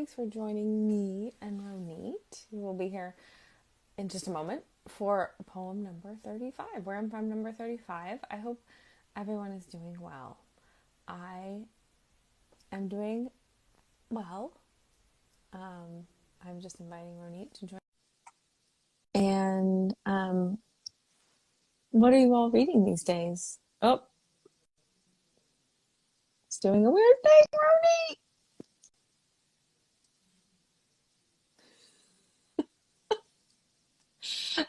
Thanks for joining me and Ronit, who will be here in just a moment for poem number 35. Where I'm from, number 35. I hope everyone is doing well. I am doing well. I'm just inviting Ronit to join. And what are you all reading these days? Oh, it's doing a weird thing, Ronit.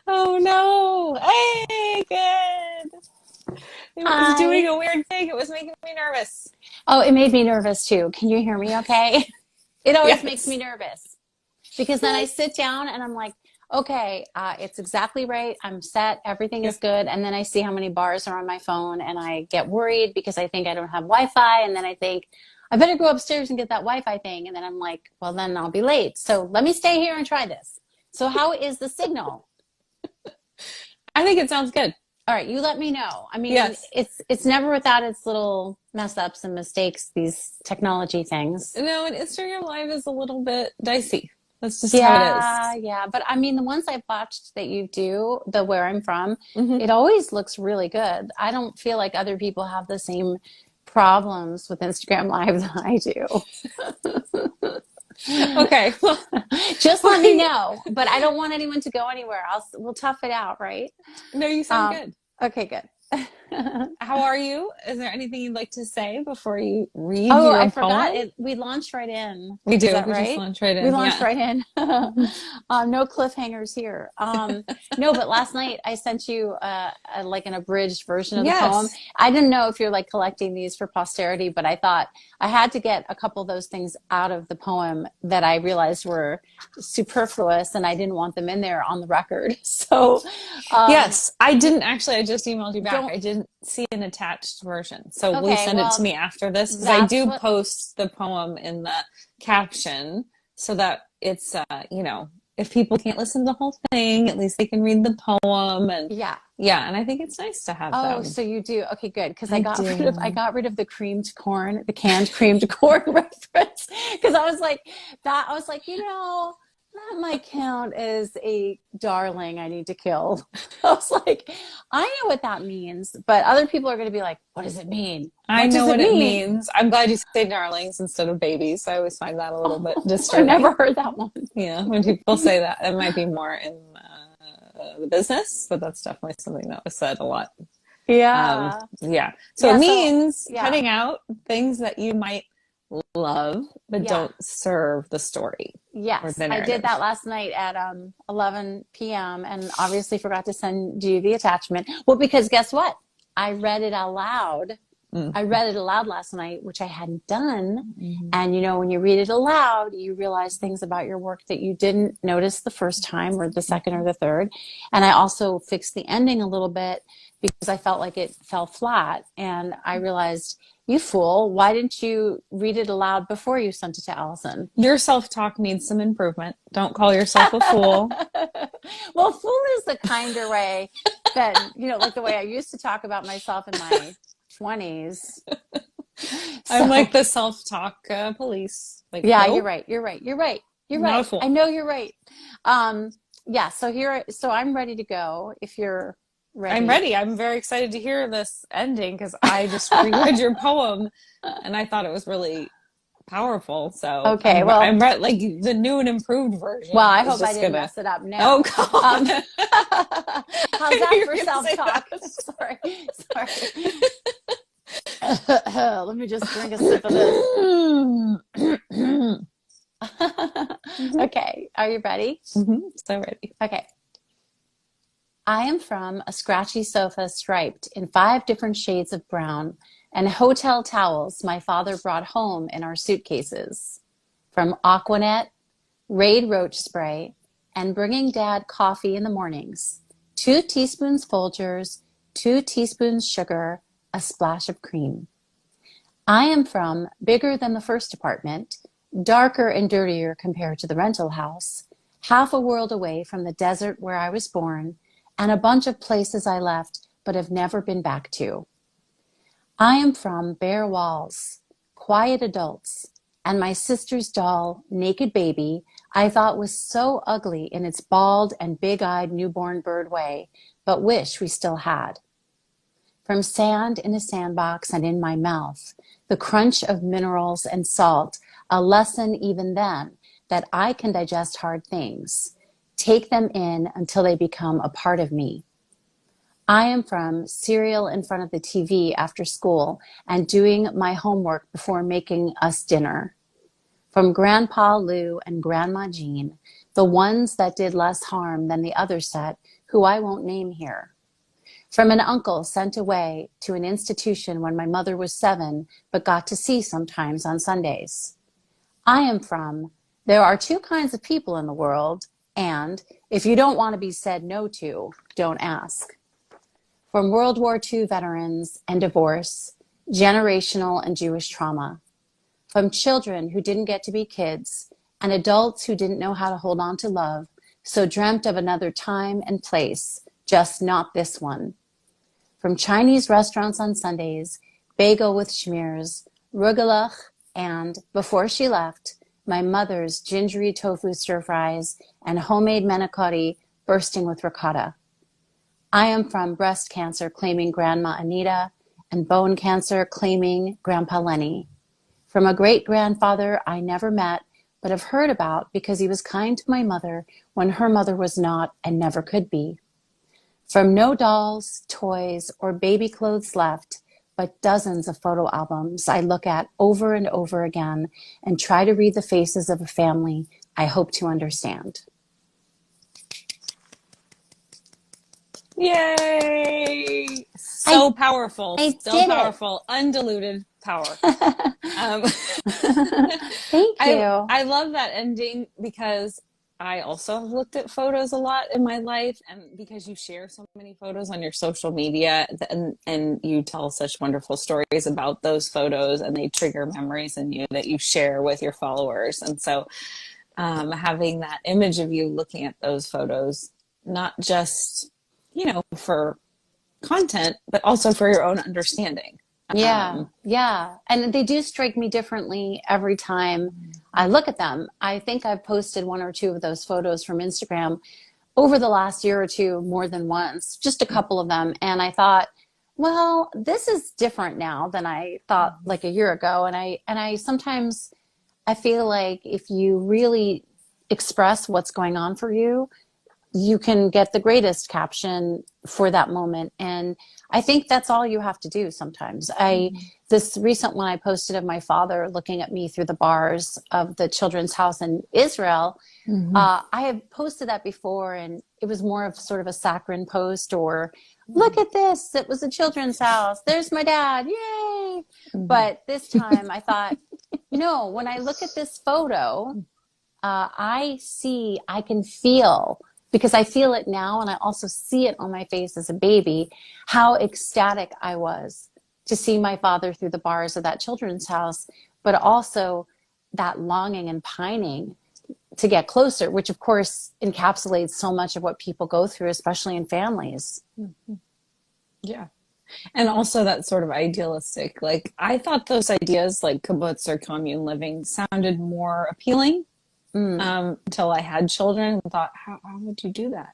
Oh no! Hey, good. It was Hi. doing a weird thing. It was making me nervous. Oh, it made me nervous too. Can you hear me okay? It always makes me Yes. nervous because then I Yes. sit down and I'm like, okay, it's exactly right. I'm set. Everything Yeah. is good. And then I see how many bars are on my phone and I get worried because I think I don't have Wi-Fi. And then I think I better go upstairs and get that Wi-Fi thing. And then I'm like, well, then I'll be late. So let me stay here and try this. So how is the signal? I think it sounds good. All right, you let me know. I mean, Yes. it's never without its little mess ups and mistakes, these technology things. No, and Instagram Live is a little bit dicey. That's just how it Yeah, is. yeah. But I mean, the ones I've watched that you do, the where I'm from, Mm-hmm. it always looks really good. I don't feel like other people have the same problems with Instagram Live that I do. Okay. Well, Just let me know. But I don't want anyone to go anywhere. We'll tough it out, right? no, you sound Um, good. okay, good. How are you? Is there anything you'd like to say before you read Oh, I your forgot poem? it. We launched right in. We Is do. that We just right? launched right We in. launched Yeah. right in. No cliffhangers here. No, but last night I sent you like an abridged version of the poem. Yes. I didn't know if you're like collecting these for posterity, but I thought I had to get a couple of those things out of the poem that I realized were superfluous, and I didn't want them in there on the record. So, um, Yes, I didn't actually. I just emailed you back. don't. I didn't see an attached version. So will you Okay, send it to well, me after this? Because I that's do what. post the poem in the caption so that it's, if people can't listen to the whole thing, at least they can read the poem. And Yeah. yeah, and I think it's nice to have Oh, them. so you do. Okay, good. Because I I do. got rid of the creamed corn, the canned creamed corn reference. Because I was like that. I was like, that might count as a darling I need to kill. I was like, I know what that means, but other people are going to be like, what does it mean? I What does know it what it mean? means. I'm glad you say darlings instead of babies. I always find that a little bit Oh, I've disturbing. never heard that one. Yeah, when people say that, it might be more in the business, but that's definitely something that was said a lot. Yeah. Yeah. So it Yeah. So, means yeah. cutting out things that you might love but Yeah. don't serve the story or Yes, the I did narrative. that last night at 11 p.m. and obviously forgot to send you the attachment. Well, because guess what? I read it out loud. Mm. I read it aloud last night, which I hadn't done. Mhm. And when you read it aloud, you realize things about your work that you didn't notice the first time or the second or the third. And I also fixed the ending a little bit because I felt like it fell flat. And I realized, you fool, why didn't you read it aloud before you sent it to Allison? Your self-talk needs some improvement. Don't call yourself a fool. Well, fool is the kinder way than, like the way I used to talk about myself in my 20s. I'm So, like the self-talk police. Like, yeah, you're nope, right. You're right. You're right. You're not a right. I fool. know you're right. Um, yeah, so I'm ready to go if you're I'm ready. ready. I'm very excited to hear this ending because I just reread your poem and I thought it was really powerful. So Okay, well, I'm ready. Like the new and improved well, version I is hope I just didn't gonna. mess it up Oh now. Um, God! how's I knew that you were for gonna say self-talk? that. Sorry. Sorry. Let me just drink a sip of this. hmm Okay, are you ready? So ready. Okay. I am from a scratchy sofa striped in 5 different shades of brown and hotel towels my father brought home in our suitcases. From Aquanet, Raid Roach Spray, and bringing Dad coffee in the mornings. 2 teaspoons Folgers, 2 teaspoons sugar, a splash of cream. I am from bigger than the first apartment, darker and dirtier compared to the rental house, half a world away from the desert where I was born, and a bunch of places I left but have never been back to. I am from bare walls, quiet adults, and my sister's doll, Naked Baby, I thought was so ugly in its bald and big-eyed newborn bird way, but wish we still had. From sand in a sandbox and in my mouth, the crunch of minerals and salt, a lesson even then that I can digest hard things, take them in until they become a part of me. I am from cereal in front of the TV after school and doing my homework before making us dinner. From Grandpa Lou and Grandma Jean, the ones that did less harm than the other set, who I won't name here. From an uncle sent away to an institution when my mother was 7, but got to see sometimes on Sundays. I am from, there are 2 kinds of people in the world, and if you don't want to be said no to, don't ask. From World War II veterans and divorce, generational and Jewish trauma. From children who didn't get to be kids, and adults who didn't know how to hold on to love, so dreamt of another time and place, just not this one. From Chinese restaurants on Sundays, bagel with schmears, rugelach, and, before she left, my mother's gingery tofu stir-fries and homemade manicotti bursting with ricotta. I am from breast cancer claiming Grandma Anita and bone cancer claiming Grandpa Lenny. From a great-grandfather I never met but have heard about because he was kind to my mother when her mother was not and never could be. From no dolls, toys, or baby clothes left, but dozens of photo albums I look at over and over again and try to read the faces of a family I hope to understand. Yay! So powerful. I So did powerful. Undiluted power. Um, Thank you. I love that ending because I also have looked at photos a lot in my life, and because you share so many photos on your social media and you tell such wonderful stories about those photos, and they trigger memories in you that you share with your followers. And so having that image of you looking at those photos, not just, for content, but also for your own understanding. Yeah. And they do strike me differently every time I look at them. I think I've posted 1 or 2 of those photos from Instagram over the last year or 2 more than once, just a couple of them. And I thought, well, this is different now than I thought like a year ago. And I sometimes I feel like if you really express what's going on for you, you can get the greatest caption for that moment. And I think that's all you have to do sometimes. This recent one I posted of my father looking at me through the bars of the children's house in Israel. I have posted that before, and it was more of sort of a saccharine post, or look at this, it was a children's house, there's my dad, yay. But this time I thought, no, when I look at this photo, I can feel, because I feel it now, and I also see it on my face as a baby, how ecstatic I was to see my father through the bars of that children's house, but also that longing and pining to get closer, which of course encapsulates so much of what people go through, especially in families. Yeah. And also that sort of idealistic, like I thought those ideas like kibbutz or commune living sounded more appealing until I had children and thought, how would you do that?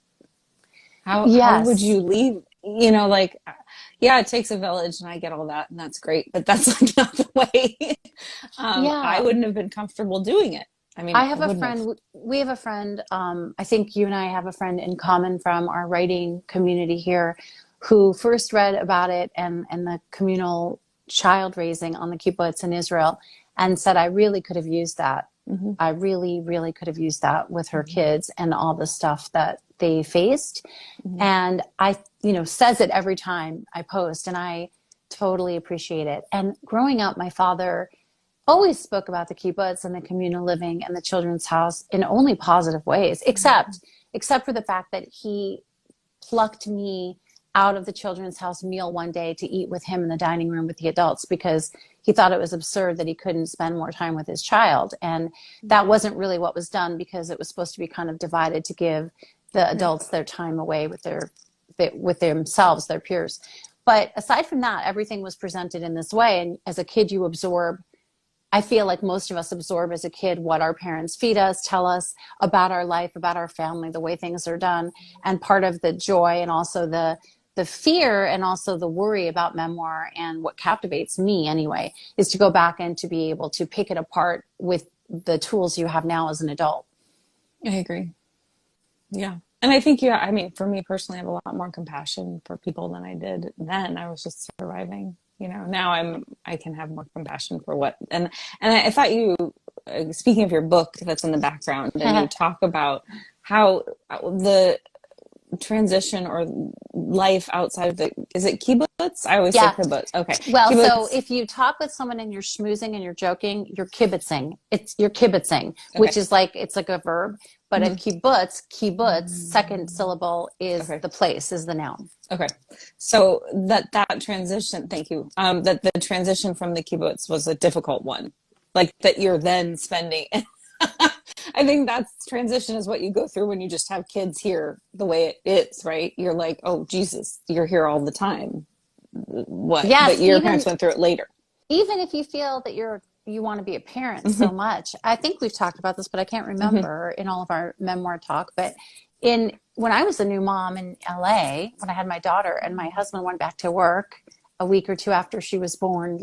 How would you leave? Yeah, it takes a village, and I get all that, and that's great, but that's like not the way. I wouldn't have been comfortable doing it. I mean, I have a friend, we have a friend, I think you and I have a friend in common from our writing community here, who first read about it and the communal child raising on the kibbutz in Israel and said, I really could have used that. I really, really could have used that with her kids and all the stuff that they faced. And I, says it every time I post, and I totally appreciate it. And growing up, my father always spoke about the kibbutz and the communal living and the children's house in only positive ways, except for the fact that he plucked me out of the children's house meal one day to eat with him in the dining room with the adults, because he thought it was absurd that he couldn't spend more time with his child. And that wasn't really what was done, because it was supposed to be kind of divided to give the adults their time away with themselves, their peers. But aside from that, everything was presented in this way. And as a kid, you absorb I feel like most of us absorb as a kid what our parents feed us, tell us about our life, about our family, the way things are done. And part of the joy and also the fear and also the worry about memoir, and what captivates me anyway, is to go back and to be able to pick it apart with the tools you have now as an adult. I agree. Yeah. And I think, yeah, I mean, for me personally, I have a lot more compassion for people than I did then. I was just surviving, you know. Now I can have more compassion for what, and I thought you, speaking of your book that's in the background, and you talk about how the transition or life outside of is it kibbutz? I always say kibbutz. Okay. Well, Kibbutz. so if you talk with someone and you're schmoozing and you're joking, you're kibitzing. You're kibitzing, which is like, it's like a verb. But a kibbutz, second syllable is the place, is the noun. Okay. So that transition, thank you. That the transition from the kibbutz was a difficult one. Like that you're then spending I think that's transition is what you go through when you just have kids here the way it is, right? You're like, oh, Jesus, you're here all the time. What? Yes, but your parents went through it later. Even if you feel that you want to be a parent so much. I think we've talked about this, but I can't remember in all of our memoir talk. But when I was a new mom in LA, when I had my daughter and my husband went back to work a week or two after she was born,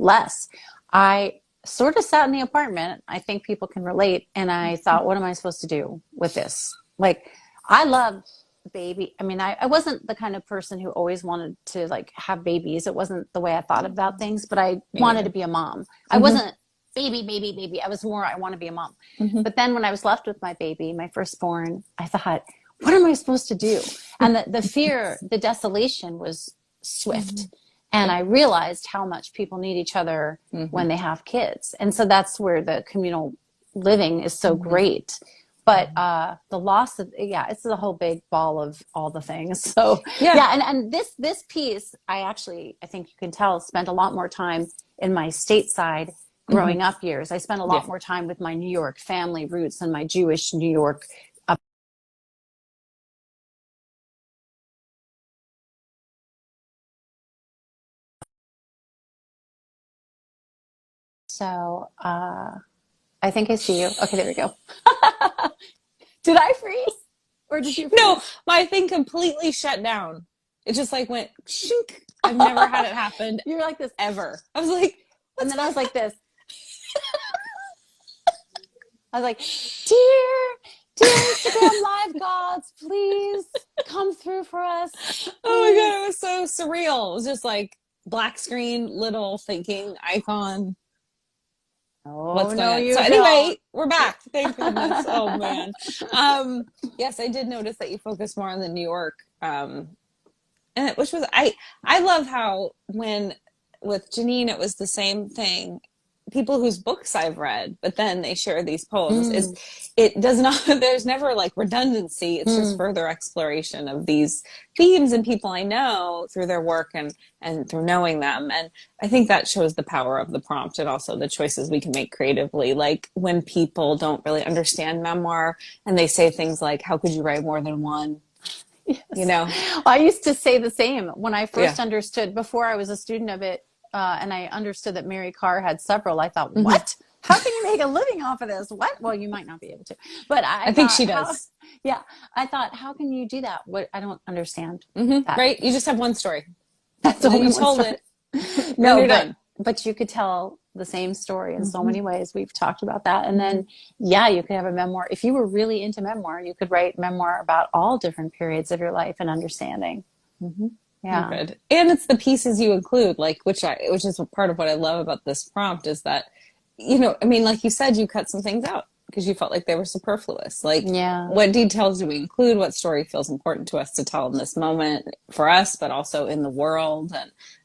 I sort of sat in the apartment. I think people can relate. And I thought, what am I supposed to do with this? Like, I love baby. I mean, I wasn't the kind of person who always wanted to like have babies. It wasn't the way I thought about things, but I wanted to be a mom. I wasn't baby. I was more, I want to be a mom. But then when I was left with my baby, my firstborn, I thought, what am I supposed to do? And the fear, the desolation was swift. And I realized how much people need each other when they have kids. And so that's where the communal living is so great. But the loss of, it's the whole big ball of all the things. So, and this piece, I think you can tell, spent a lot more time in my stateside growing up years. I spent a lot more time with my New York family roots and my Jewish New York. So I think I see you. Okay, there we go. Did I freeze? Or did you freeze? No, my thing completely shut down. It just like went shink. I've never had it happen. You're like this ever. I was like, and then I was like this. I was like, dear Instagram live gods, please come through for us. Please. Oh my God, it was so surreal. It was just like black screen, little thinking icon. Oh, what's going on? So anyway, we're back. Thank goodness. Oh man. Yes, I did notice that you focus more on the New York, and which was I love how when with Janine it was the same thing. People whose books I've read, but then they share these poems. It does not. There's never like redundancy. It's just further exploration of these themes and people I know through their work and through knowing them. And I think that shows the power of the prompt and also the choices we can make creatively. Like when people don't really understand memoir and they say things like, "How could you write more than one?" Yes. You know, I used to say the same when I first understood before I was a student of it. And I understood that Mary Carr had several. I thought, what? How can you make a living off of this? What? Well, you might not be able to, but I think she does. I thought, how can you do that? What? I don't understand. Right? You just have one story. That's all you told it. No, but you could tell the same story in so many ways. We've talked about that. And then, you could have a memoir. If you were really into memoir, you could write memoir about all different periods of your life and understanding. Yeah. Good. And it's the pieces you include, like, which is part of what I love about this prompt is that, I mean, like you said, you cut some things out because you felt like they were superfluous. Like, what details do we include? What story feels important to us to tell in this moment for us, but also in the world?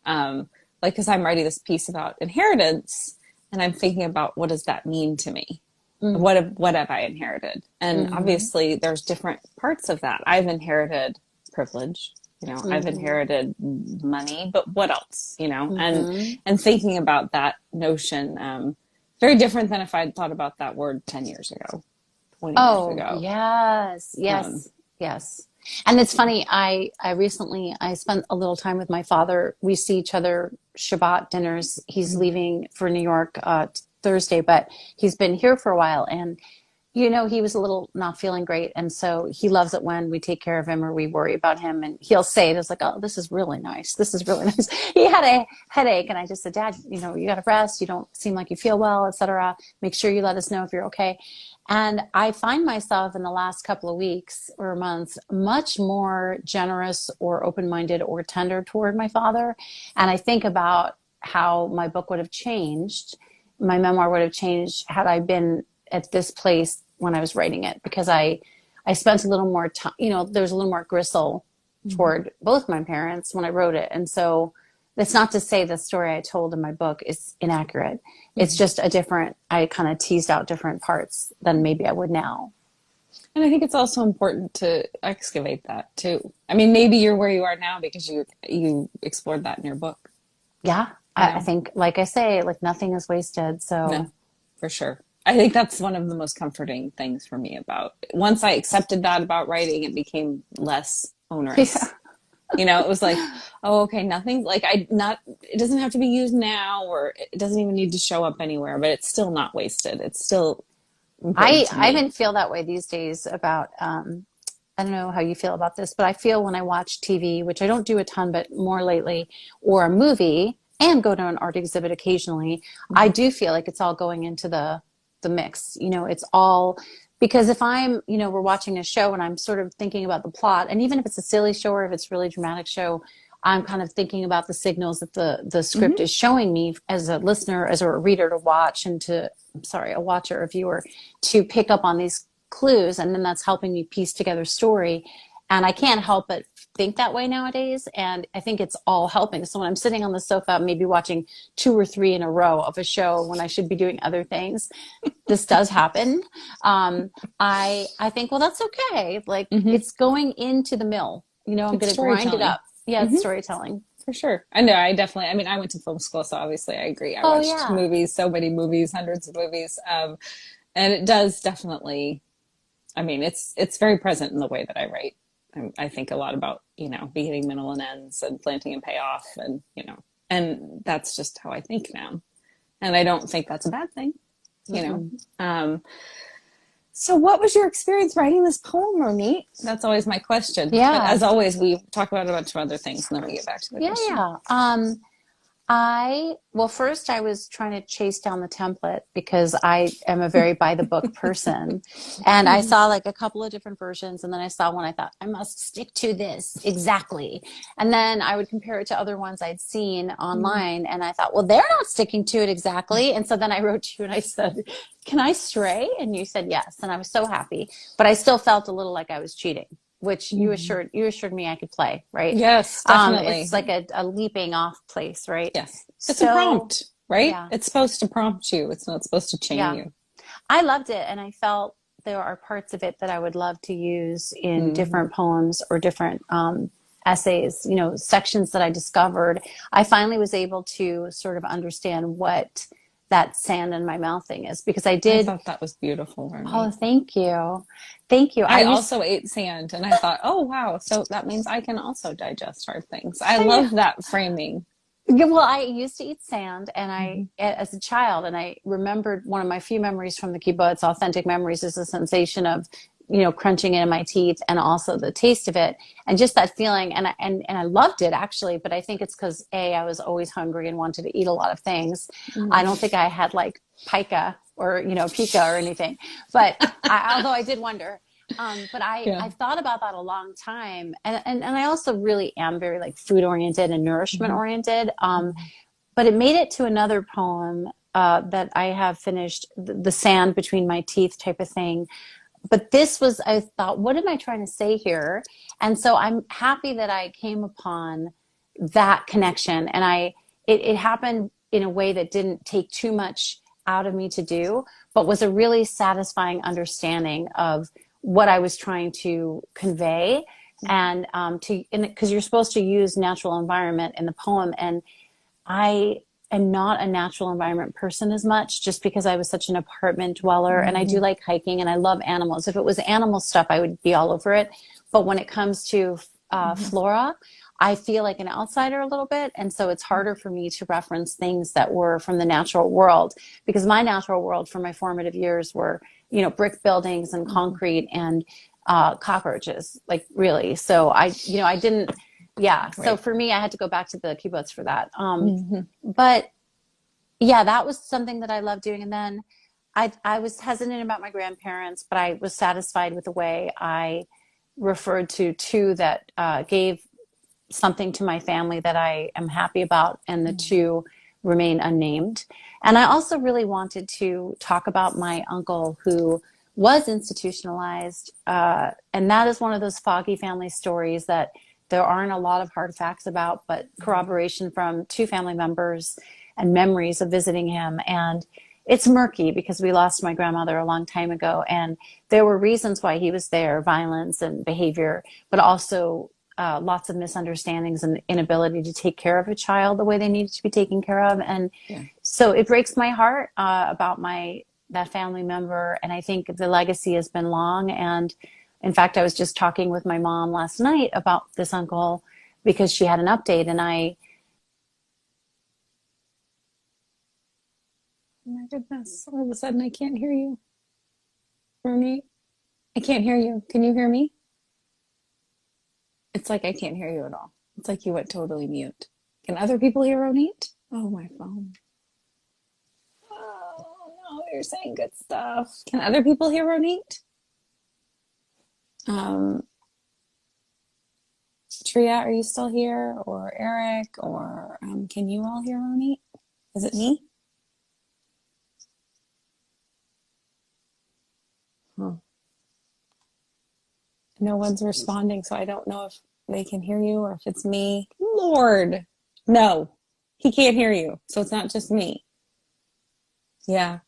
And, because I'm writing this piece about inheritance and I'm thinking about what does that mean to me? What have I inherited? And obviously there's different parts of that. I've inherited privilege. I've inherited money, but what else, and thinking about that notion, very different than if I'd thought about that word 10 years ago, 20 years ago. Yes. And it's funny. I recently, I spent a little time with my father. We see each other Shabbat dinners. He's leaving for New York, Thursday, but he's been here for a while, and he was a little not feeling great. And so he loves it when we take care of him or we worry about him. And he'll say, it's like, oh, this is really nice. This is really nice. He had a headache. And I just said, Dad, you got to rest. You don't seem like you feel well, etc. Make sure you let us know if you're okay. And I find myself in the last couple of weeks or months much more generous or open-minded or tender toward my father. And I think about how my book would have changed. My memoir would have changed had I been at this place when I was writing it, because I spent a little more time, there's a little more gristle toward both my parents when I wrote it. And so that's not to say the story I told in my book is inaccurate. It's just I kind of teased out different parts than maybe I would now. And I think it's also important to excavate that too. I mean, maybe you're where you are now because you explored that in your book. Yeah. I think, like I say, like nothing is wasted. So no, for sure. I think that's one of the most comforting things for me once I accepted that about writing, it became less onerous. Yeah. It was like, oh, okay, nothing like it doesn't have to be used now, or it doesn't even need to show up anywhere, but it's still not wasted. It's still important to me. I even feel that way these days about, I don't know how you feel about this, but I feel when I watch TV, which I don't do a ton, but more lately, or a movie and go to an art exhibit occasionally, I do feel like it's all going into the mix. It's all, because if I'm, we're watching a show and I'm sort of thinking about the plot, and even if it's a silly show or if it's a really dramatic show, I'm kind of thinking about the signals that the script is showing me as a listener, as a reader to watch, and a watcher, a viewer, to pick up on these clues. And then that's helping me piece together story. And I can't help but think that way nowadays. And I think it's all helping. So when I'm sitting on the sofa, maybe watching 2 or 3 in a row of a show when I should be doing other things, this does happen. I think, well, that's okay. Like it's going into the mill, I'm going to grind it up. Yeah. It's storytelling. For sure. I know. I went to film school, so obviously I agree. I watched movies, so many movies, hundreds of movies. And it does definitely, it's very present in the way that I write. I think a lot about, beginning, middle, and ends, and planting and payoff, and, and that's just how I think now. And I don't think that's a bad thing, So what was your experience writing this poem, Ronit? That's always my question. Yeah. But as always, we talk about a bunch of other things, and then we get back to the question. Yeah. First I was trying to chase down the template because I am a very by the book person. And I saw like a couple of different versions. And then I saw one, I thought, I must stick to this exactly. And then I would compare it to other ones I'd seen online. And I thought, well, they're not sticking to it exactly. And so then I wrote to you and I said, can I stray? And you said yes. And I was so happy, but I still felt a little like I was cheating, which you assured me I could play, right? Yes, definitely. It's like a leaping off place, right? Yes. It's a prompt, right? Yeah. It's supposed to prompt you. It's not supposed to chain you. I loved it. And I felt there are parts of it that I would love to use in different poems or different essays, sections that I discovered. I finally was able to sort of understand what that sand in my mouth thing is, because I thought that was beautiful. Ronit. Oh, thank you. Thank you. I also ate sand, and I thought, oh, wow. So that means I can also digest hard things. I love that framing. Yeah, well, I used to eat sand, and as a child, and I remembered one of my few memories from the kibbutz, authentic memories, is the sensation of, crunching it in my teeth, and also the taste of it, and just that feeling. And I loved it actually, but I think it's because I was always hungry and wanted to eat a lot of things. I don't think I had like pica or, pica or anything, but although I did wonder. But I thought about that a long time. And I also really am very like food oriented and nourishment oriented. But it made it to another poem that I have finished, the sand between my teeth type of thing. But this was, I thought, what am I trying to say here? And so I'm happy that I came upon that connection. And it happened in a way that didn't take too much out of me to do, but was a really satisfying understanding of what I was trying to convey, and because you're supposed to use natural environment in the poem, and I am not a natural environment person as much, just because I was such an apartment dweller, and I do like hiking, and I love animals. If it was animal stuff, I would be all over it. But when it comes to flora, I feel like an outsider a little bit. And so it's harder for me to reference things that were from the natural world, because my natural world for my formative years were, brick buildings and concrete and cockroaches, like really. So I didn't, yeah. So Right. for me, I had to go back to the kibbutz for that. Mm-hmm. But yeah, that was something that I loved doing. And then I was hesitant about my grandparents, but I was satisfied with the way I referred to two that gave something to my family that I am happy about, and the two remain unnamed. And I also really wanted to talk about my uncle who was institutionalized. And that is one of those foggy family stories that there aren't a lot of hard facts about, but corroboration from two family members and memories of visiting him. And it's murky because we lost my grandmother a long time ago. And there were reasons why he was there, violence and behavior, but also lots of misunderstandings and inability to take care of a child the way they needed to be taken care of. And so it breaks my heart about that family member. And I think the legacy has been long. And in fact, I was just talking with my mom last night about this uncle because she had an update, and Oh my goodness. All of a sudden, I can't hear you. Ronit, I can't hear you. Can you hear me? It's like I can't hear you at all. It's like you went totally mute. Can other people hear Ronit? Oh, my phone. Oh, no, you're saying good stuff. Can other people hear Ronit? Tria, are you still here? Or Eric? Or can you all hear Ronit? Is it me? Huh. No one's responding, so I don't know if they can hear you or if it's me. Lord, no, he can't hear you. So it's not just me. Yeah.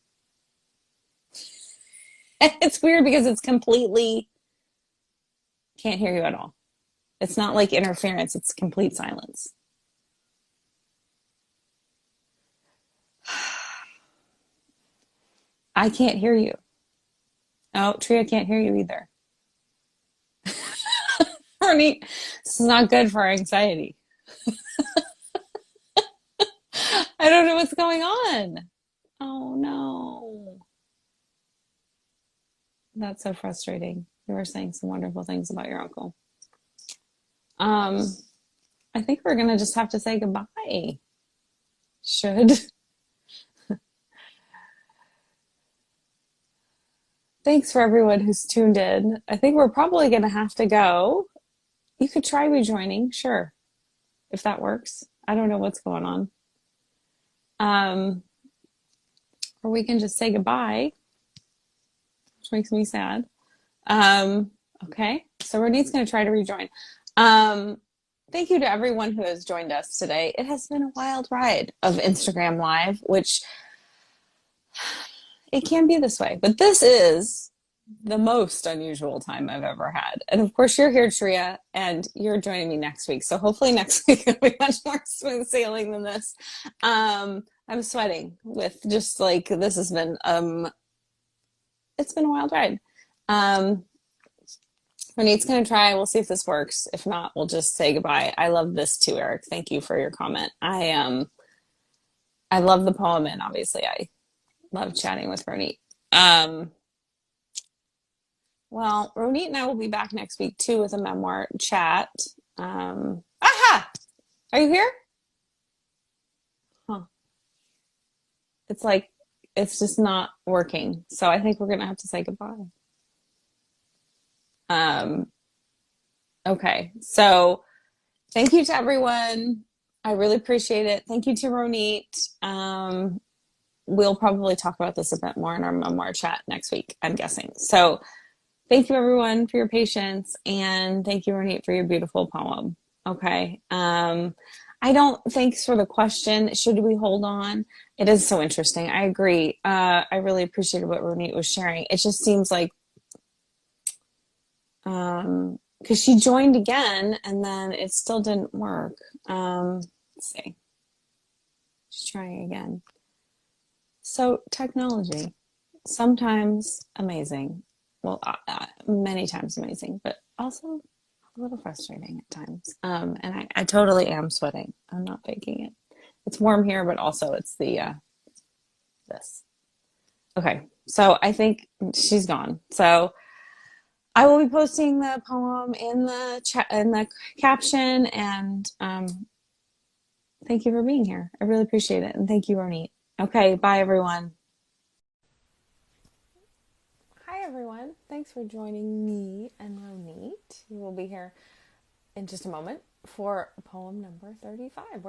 It's weird because it's completely can't hear you at all. It's not like interference, it's complete silence. I can't hear you. Oh, Tria can't hear you either. Ronit, this is not good for our anxiety. I don't know what's going on. Oh no. That's so frustrating. You were saying some wonderful things about your uncle. Um, I think we're gonna just have to say goodbye. Should. Thanks for everyone who's tuned in. I think we're probably gonna have to go. You could try rejoining, sure, if that works. I don't know what's going on. Or we can just say goodbye, which makes me sad. Okay, so Ronit's gonna try to rejoin. Thank you to everyone who has joined us today. It has been a wild ride of Instagram Live, which it can be this way, but this is the most unusual time I've ever had. And of course, you're here, Tria, and you're joining me next week. So hopefully next week will be much more smooth sailing than this. I'm sweating with just like this has been it's been a wild ride. Ronit's gonna try. We'll see if this works. If not, we'll just say goodbye. I love this too, Eric. Thank you for your comment. I love the poem, and obviously I love chatting with Ronit. Well, Ronit and I will be back next week too with a memoir chat. Aha! Are you here? Huh. It's like it's just not working. So I think we're gonna have to say goodbye. Okay. So thank you to everyone. I really appreciate it. Thank you to Ronit. We'll probably talk about this a bit more in our memoir chat next week, I'm guessing. So thank you everyone for your patience, and thank you, Ronit, for your beautiful poem. Okay. Thanks for the question. Should we hold on? It is so interesting. I agree. I really appreciated what Ronit was sharing. It just seems like, because she joined again and then it still didn't work. Let's see. She's trying again. So technology, sometimes amazing. Well, many times amazing, but also a little frustrating at times. And I totally am sweating. I'm not faking it. It's warm here, but also it's the this. Okay, so I think she's gone. So I will be posting the poem in the chat in the caption, and thank you for being here. I really appreciate it, and thank you, Ronit. Okay, bye everyone. Hi everyone. Thanks for joining me and Ronit. We will be here in just a moment for poem number 35.